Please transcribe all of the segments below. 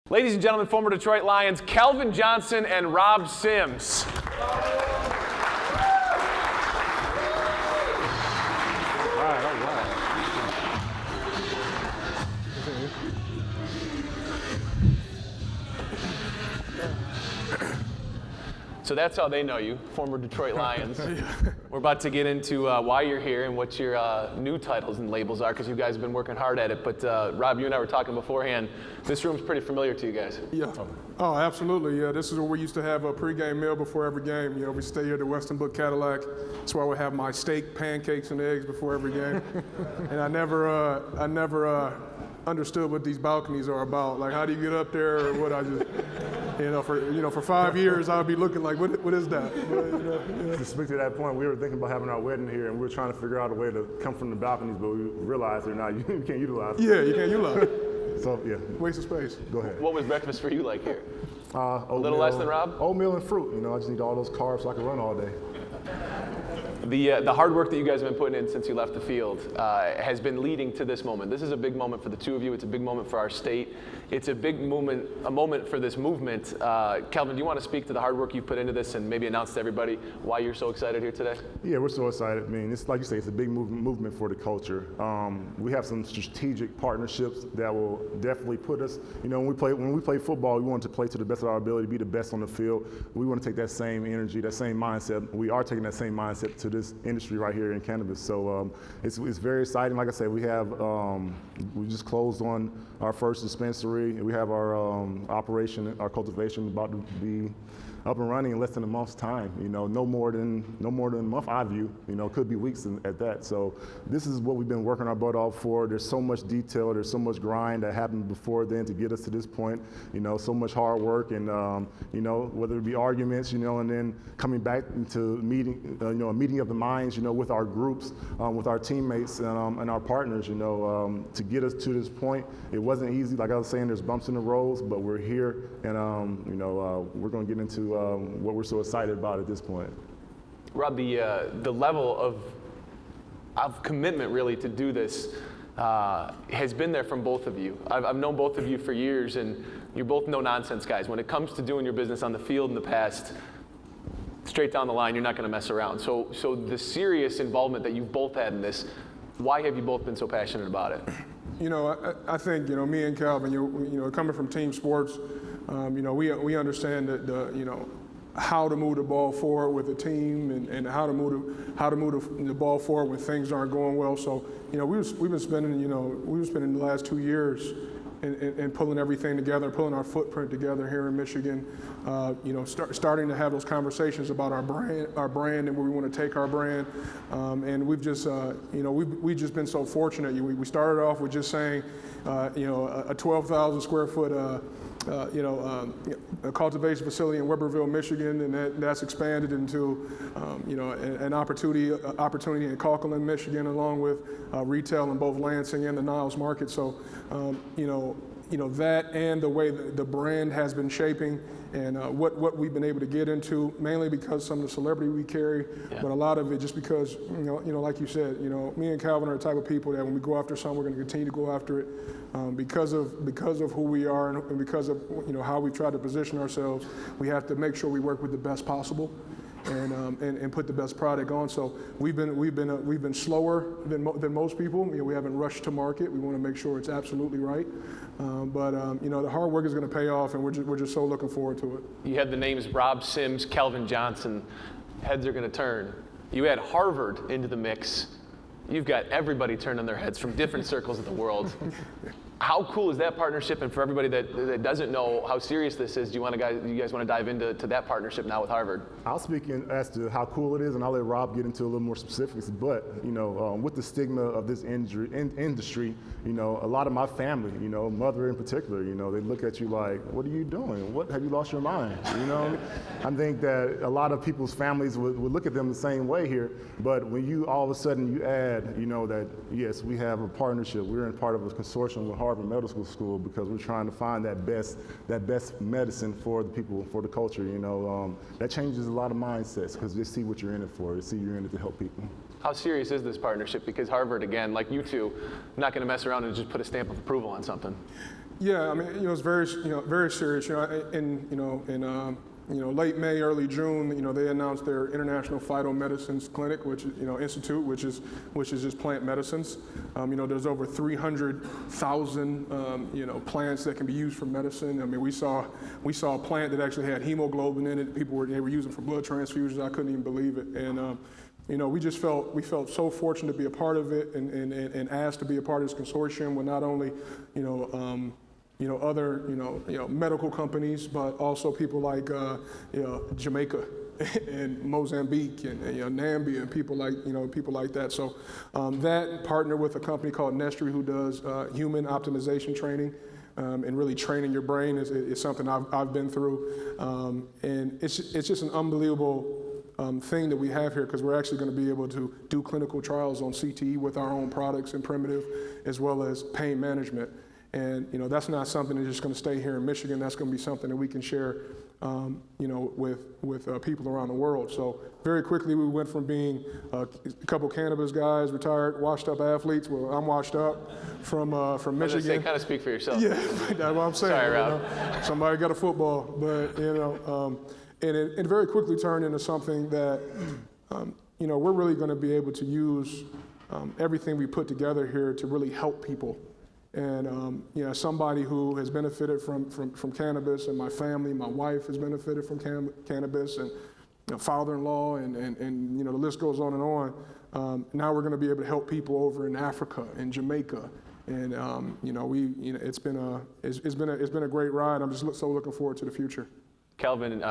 Ladies and gentlemen, former Detroit Lions, Calvin Johnson and Rob Sims. So that's how they know you, former Detroit Lions. We're about to get into why you're here and what your new titles and labels are, because you guys have been working hard at it. But Rob, you and I were talking beforehand. This room's pretty familiar to you guys. Yeah. Oh, absolutely. Yeah. This is where we used to have a pregame meal before every game. You know, we stay here at the Western Book Cadillac. That's where I would have my steak, pancakes, and eggs before every game. And I never understood what these balconies are about. Like, how do you get up there, or what? I just, for 5 years, I would be looking like, what is that? To speak to that point, we were thinking about having our wedding here, and we were trying to figure out a way to come from the balconies, but we realized you can't utilize it. Yeah, you can't utilize it. So, yeah. Waste of space. Go ahead. What was breakfast for you like here? Oatmeal, a little less than Rob? Oatmeal and fruit. You know, I just need all those carbs so I can run all day. The hard work that you guys have been putting in since you left the field has been leading to this moment. This is a big moment for the two of you. It's a big moment for our state. It's a big moment, a moment for this movement. Calvin, do you want to speak to the hard work you've put into this and maybe announce to everybody why you're so excited here today? Yeah, we're so excited. I mean, it's like you say, it's a big movement for the culture. We have some strategic partnerships that will definitely put us, you know, when we play football, we want to play to the best of our ability, be the best on the field. We want to take that same energy, that same mindset. We are taking that same mindset to this industry right here in cannabis. So it's very exciting. Like I said, we just closed on our first dispensary. We have our operation, our cultivation about to be up and running in less than a month's time. You know, no more than a month, I view. You know, could be weeks at that. So this is what we've been working our butt off for. There's so much detail, there's so much grind that happened before then to get us to this point. You know, so much hard work, and you know, whether it be arguments, you know, and then coming back into meeting, you know, a meeting of the minds, you know, with our groups, with our teammates and our partners, you know, to get us to this point. It wasn't easy. Like I was saying, there's bumps in the roads, but we're here, and you know, we're going to get into what we're so excited about at this point. Rob, the level of commitment really to do this has been there from both of you. I've known both of you for years, and you're both no-nonsense guys. When it comes to doing your business on the field in the past, straight down the line, you're not going to mess around. So the serious involvement that you've both had in this, why have you both been so passionate about it? You know, I think, you know, me and Calvin, you know, coming from team sports, you know, we understand that you know, how to move the ball forward with a team, and how to move the ball forward when things aren't going well. So, you know, we've been spending the last 2 years and pulling everything together, pulling our footprint together here in Michigan. You know, starting to have those conversations about our brand and where we want to take our brand. And we've just, you know, we've just been so fortunate. We started off with just saying, you know, a 12,000 square foot, you know, a cultivation facility in Weberville, Michigan, and that's expanded into, you know, an opportunity in Cauqueland, Michigan, along with retail in both Lansing and the Niles market. So, you know that, and the way the brand has been shaping, and what we've been able to get into, mainly because some of the celebrity we carry, yeah. But a lot of it just because, you know, like you said, you know, me and Calvin are the type of people that when we go after something, we're going to continue to go after it, because of who we are, and because of, you know, how we try to position ourselves. We have to make sure we work with the best possible, and put the best product on. So we've been slower than most people. You know, we haven't rushed to market. We want to make sure it's absolutely right. But you know, the hard work is going to pay off, and we're just so looking forward to it. You had the names Rob Sims, Calvin Johnson. Heads are going to turn. You add Harvard into the mix. You've got everybody turning their heads from different circles of the world. How cool is that partnership? And for everybody that doesn't know how serious this is, do you guys want to dive into that partnership now with Harvard? I'll speak as to how cool it is, and I'll let Rob get into a little more specifics. But, you know, with the stigma of this industry, you know, a lot of my family, you know, mother in particular, you know, they look at you like, what are you doing? What, have you lost your mind? You know, I think that a lot of people's families would look at them the same way here. But when you all of a sudden you add, you know, that yes, we have a partnership. We're in part of a consortium with Harvard Medical School because we're trying to find that best medicine for the people, for the culture. You know, that changes a lot of mindsets because they see what you're in it for. They see you're in it to help people. How serious is this partnership? Because Harvard, again, like you two, not going to mess around and just put a stamp of approval on something. Yeah, I mean, it's very, very serious. In late May, early June, they announced their International Phytomedicines Clinic, which is, institute, which is just plant medicines. There's over 300,000, plants that can be used for medicine. I mean, we saw a plant that actually had hemoglobin in it. They were using for blood transfusions. I couldn't even believe it. And we felt so fortunate to be a part of it and asked to be a part of this consortium with not only, other, medical companies, but also people like, Jamaica and Mozambique and Nambia and people like that. So that partnered with a company called Nestry who does human optimization training. And really training your brain is something I've been through. And it's just an unbelievable thing that we have here, because we're actually going to be able to do clinical trials on CTE with our own products in Primative, as well as pain management. And that's not something that's just going to stay here in Michigan. That's going to be something that we can share, with people around the world. So very quickly we went from being a couple cannabis guys, retired, washed up athletes. Well, I'm washed up from Michigan. I was gonna say, kind of speak for yourself. Yeah, that's what I'm saying. Sorry, Rob. Somebody got a football, but and it very quickly turned into something that we're really going to be able to use everything we put together here to really help people. And somebody who has benefited from cannabis, and my family, my wife has benefited from cannabis, and father-in-law, and the list goes on and on. Now we're going to be able to help people over in Africa and Jamaica, and it's been a great ride. I'm just so looking forward to the future. Calvin,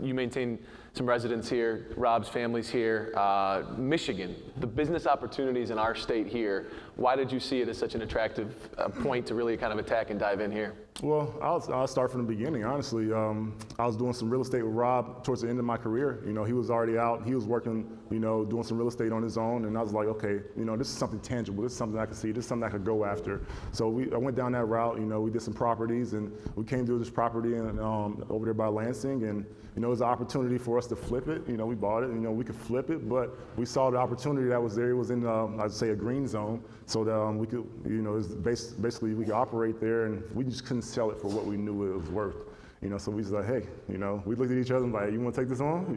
you maintain some residence here, Rob's family's here. Michigan, the business opportunities in our state here, why did you see it as such an attractive point to really kind of attack and dive in here? Well, I'll start from the beginning, honestly. I was doing some real estate with Rob towards the end of my career. He was already out. He was working, doing some real estate on his own. And I was like, okay, this is something tangible. This is something I can see. This is something I could go after. So I went down that route. We did some properties, and we came through this property and over there by Lansing. And, it was an opportunity for us to flip it. We bought it. We could flip it, but we saw the opportunity that was there. It was in, I'd say, a green zone, so that we could, basically we could operate there, and we just couldn't sell it for what we knew it was worth. So we was like, hey, we looked at each other and like, you want to take this on?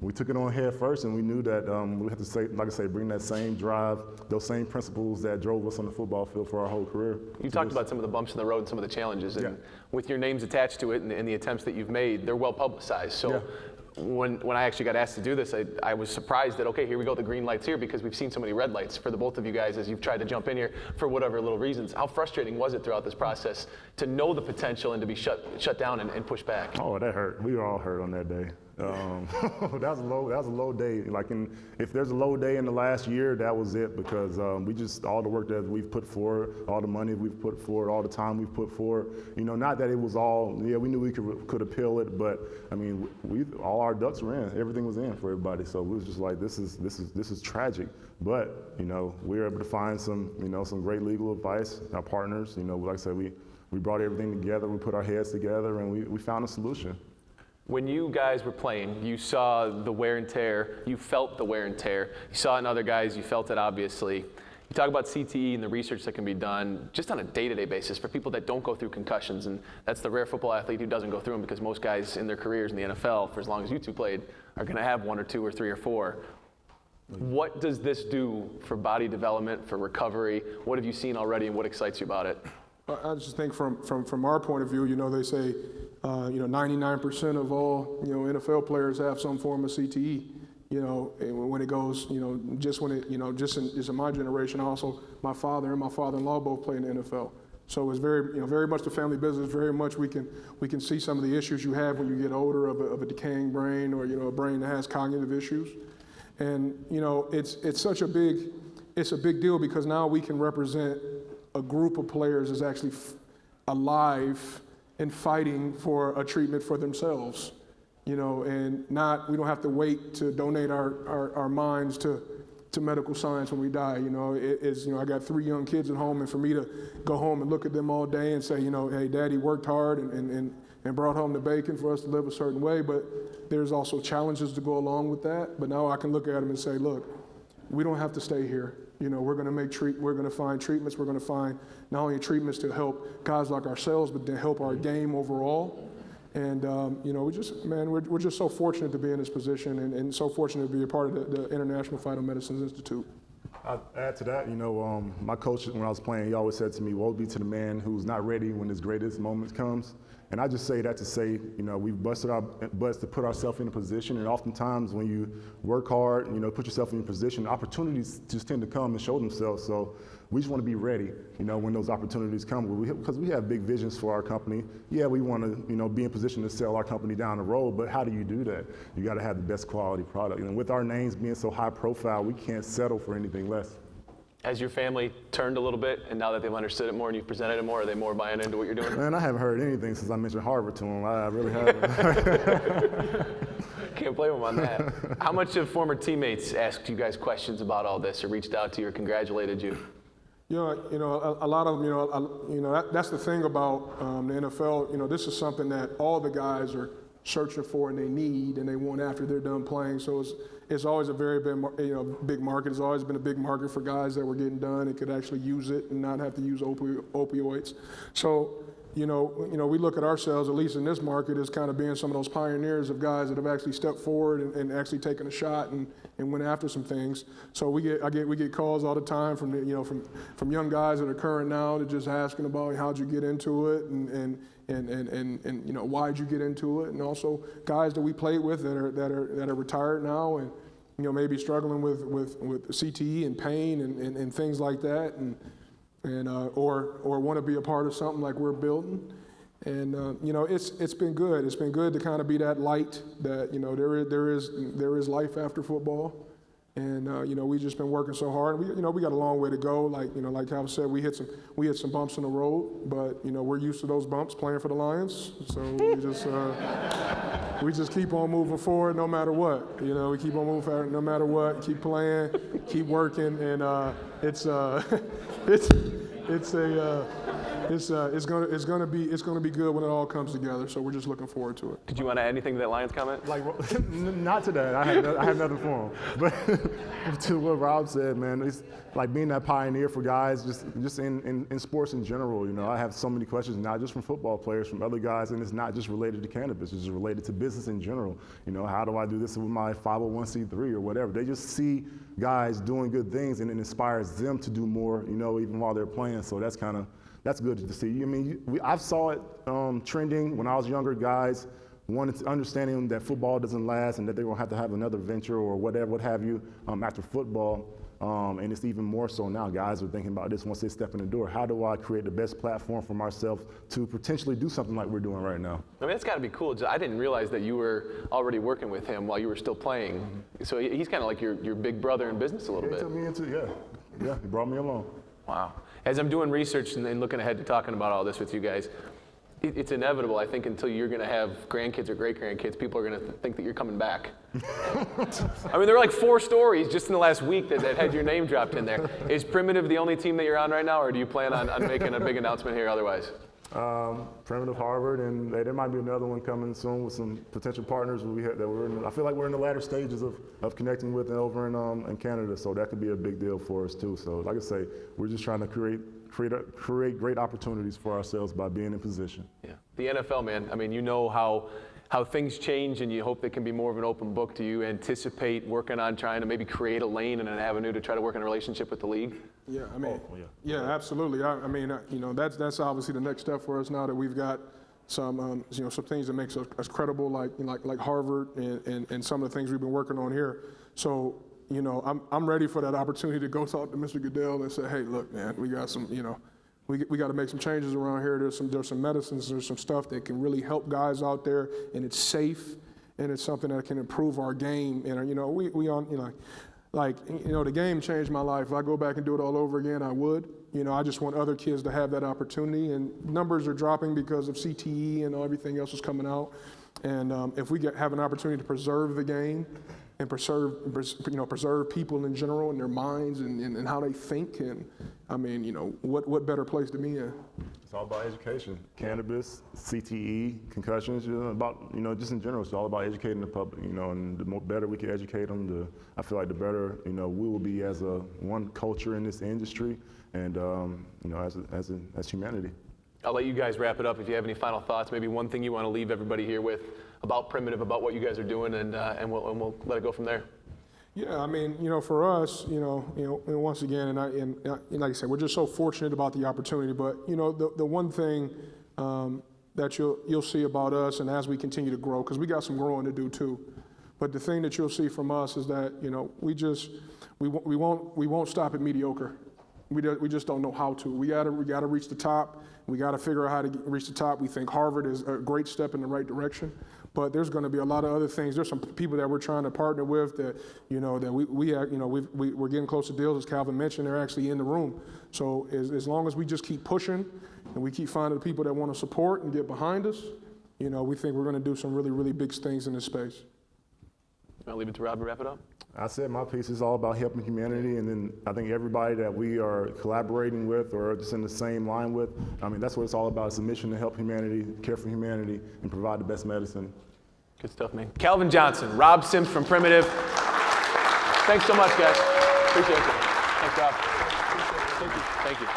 We took it on head first, and we knew that we had to say, like I say, bring that same drive, those same principles that drove us on the football field for our whole career. You talked about some of the bumps in the road and some of the challenges, and with your names attached to it and the attempts that you've made, they're well publicized. So when I actually got asked to do this, I was surprised that, okay, here we go, the green light's here, because we've seen so many red lights for the both of you guys as you've tried to jump in here for whatever little reasons. How frustrating was it throughout this process to know the potential and to be shut down and pushed back? Oh, that hurt. We were all hurt on that day. That was a low day. If there's a low day in the last year, that was it, because we just, all the work that we've put forward, all the money we've put forward, all the time we've put forward, not that it was all, we knew we could appeal it, but I mean, all our ducks were in, everything was in for everybody. So it was just like, this is tragic, but we were able to find some, some great legal advice, our partners, like I said, we brought everything together, we put our heads together, and we found a solution. When you guys were playing, you saw the wear and tear, you felt the wear and tear. You saw it in other guys, you felt it obviously. You talk about CTE and the research that can be done just on a day-to-day basis for people that don't go through concussions, and that's the rare football athlete who doesn't go through them, because most guys in their careers in the NFL, for as long as you two played, are gonna have 1 or 2 or 3 or 4. What does this do for body development, for recovery? What have you seen already, and what excites you about it? I just think from our point of view, they say 99% of all NFL players have some form of CTE. And when it goes, just in my generation, also my father and my father-in-law both play in the NFL. So it's very much the family business. Very much we can see some of the issues you have when you get older of a decaying brain, or a brain that has cognitive issues. And it's such a big deal, because now we can represent a group of players that's actually alive and fighting for a treatment for themselves, and we don't have to wait to donate our minds to medical science when we die. I got 3 young kids at home, and for me to go home and look at them all day and say, hey, Daddy worked hard and brought home the bacon for us to live a certain way, but there's also challenges to go along with that. But now I can look at them and say, look, we don't have to stay here. You know, we're going to find treatments. We're going to find not only treatments to help guys like ourselves, but to help our game overall. And you know, we're just so fortunate to be in this position, and so fortunate to be a part of the International Phytomedicines Institute. I'd add to that, you know, my coach, when I was playing, he always said to me, woe be to the man who's not ready when his greatest moment comes. And I just say that to say, you know, we've busted our butts to put ourselves in a position, and oftentimes when you work hard, you know, put yourself in a position, opportunities just tend to come and show themselves. So we just want to be ready, you know, when those opportunities come, because we have big visions for our company. Yeah, we want to, you know, be in position to sell our company down the road, but how do you do that? You got to have the best quality product. And with our names being so high profile, we can't settle for anything less. Has your family turned a little bit, and now that they've understood it more and you've presented it more, are they more buying into what you're doing? Man, I haven't heard anything since I mentioned Harvard to them. I really haven't. Can't blame them on that. How much have former teammates asked you guys questions about all this, or reached out to you, or congratulated you? You know, a lot of them, that's the thing about the NFL. You know, this is something that all the guys are searching for and they need and they want after they're done playing. So it's always a very big market. It's always been a big market for guys that were getting done and could actually use it and not have to use opioids. So, you know, we look at ourselves, at least in this market, as kind of being some of those pioneers of guys that have actually stepped forward and actually taken a shot and went after some things. So we get calls all the time from from young guys that are current now, that just asking about how'd you get into it and you know, why'd you get into it, and also guys that we played with that are retired now and, you know, maybe struggling with CTE and pain and things like that, or want to be a part of something like we're building. And you know, it's been good. It's been good to kind of be that light that, you know, there is life after football. And you know, we've just been working so hard. We got a long way to go. Like Cal said, we hit some bumps in the road, but you know, we're used to those bumps playing for the Lions. So we just keep on moving forward no matter what. You know, we keep on moving forward no matter what. Keep playing, keep working, and it's gonna be good when it all comes together. So we're just looking forward to it. Did you want to add anything to that Lions comment? Like, not to that. I have nothing for him. But to what Rob said, man, it's like being that pioneer for guys, just in sports in general. You know, I have so many questions, not just from football players, from other guys, and it's not just related to cannabis. It's just related to business in general. You know, how do I do this with my 501c3 or whatever? They just see guys doing good things, and it inspires them to do more. You know, even while they're playing. So that's good to see. I mean, I saw it trending when I was younger. Guys understanding that football doesn't last and that they're going to have another venture or whatever, what have you, after football. And it's even more so now. Guys are thinking about this once they step in the door. How do I create the best platform for myself to potentially do something like we're doing right now? I mean, that's got to be cool. I didn't realize that you were already working with him while you were still playing. Mm-hmm. So he's kind of like your big brother in business a little bit. He took me into, yeah, he brought me along. Wow. As I'm doing research and looking ahead to talking about all this with you guys, it's inevitable, I think, until you're going to have grandkids or great-grandkids, people are going to think that you're coming back. I mean, there are like 4 stories just in the last week that had your name dropped in there. Is Primative the only team that you're on right now, or do you plan on making a big announcement here otherwise? Primitive, Harvard, and there might be another one coming soon with some potential partners I feel like we're in the latter stages of connecting with over in Canada, so that could be a big deal for us too. So like I say, we're just trying to create great opportunities for ourselves by being in position. Yeah, the NFL, man. I mean, you know how things change, and you hope they can be more of an open book. Do you anticipate working on trying to maybe create a lane and an avenue to try to work in a relationship with the league? Yeah, I mean, yeah, absolutely. I mean, you know, that's obviously the next step for us now that we've got some, you know, some things that makes us credible, like Harvard and some of the things we've been working on here. So, you know, I'm ready for that opportunity to go talk to Mr. Goodell and say, hey, look, man, we got some, you know, we got to make some changes around here. There's some medicines, there's some stuff that can really help guys out there, and it's safe, and it's something that can improve our game. And you know, the game changed my life. If I go back and do it all over again, I would. I just want other kids to have that opportunity. And numbers are dropping because of CTE and everything else is coming out. And if we have an opportunity to preserve the game and preserve people in general and their minds and how they think, and I mean, what better place to be in? It's all about education. Cannabis, CTE, concussions, just in general, it's all about educating the public, and the better we can educate them, I feel like the better, we will be as one culture in this industry and, as humanity. I'll let you guys wrap it up. If you have any final thoughts, maybe one thing you want to leave everybody here with about Primative, about what you guys are doing, and we'll let it go from there. Yeah, I mean, for us, and once again, and like I said, we're just so fortunate about the opportunity. But the one thing that you'll see about us, and as we continue to grow, because we got some growing to do too. But the thing that you'll see from us is that we won't stop at mediocre. We just don't know how to. We gotta reach the top. We gotta figure out how to reach the top. We think Harvard is a great step in the right direction, but there's going to be a lot of other things. There's some people that we're trying to partner with that we're getting close to deals. As Calvin mentioned, they're actually in the room. So as long as we just keep pushing and we keep finding the people that want to support and get behind us, we think we're going to do some really, really big things in this space. I'll leave it to Rob to wrap it up. I said my piece is all about helping humanity, and then I think everybody that we are collaborating with or just in the same line with, I mean, that's what it's all about. It's a mission to help humanity, care for humanity, and provide the best medicine. Good stuff, man. Calvin Johnson, Rob Sims from Primative. Thanks so much, guys. Appreciate it. Thanks, Rob. Thank you.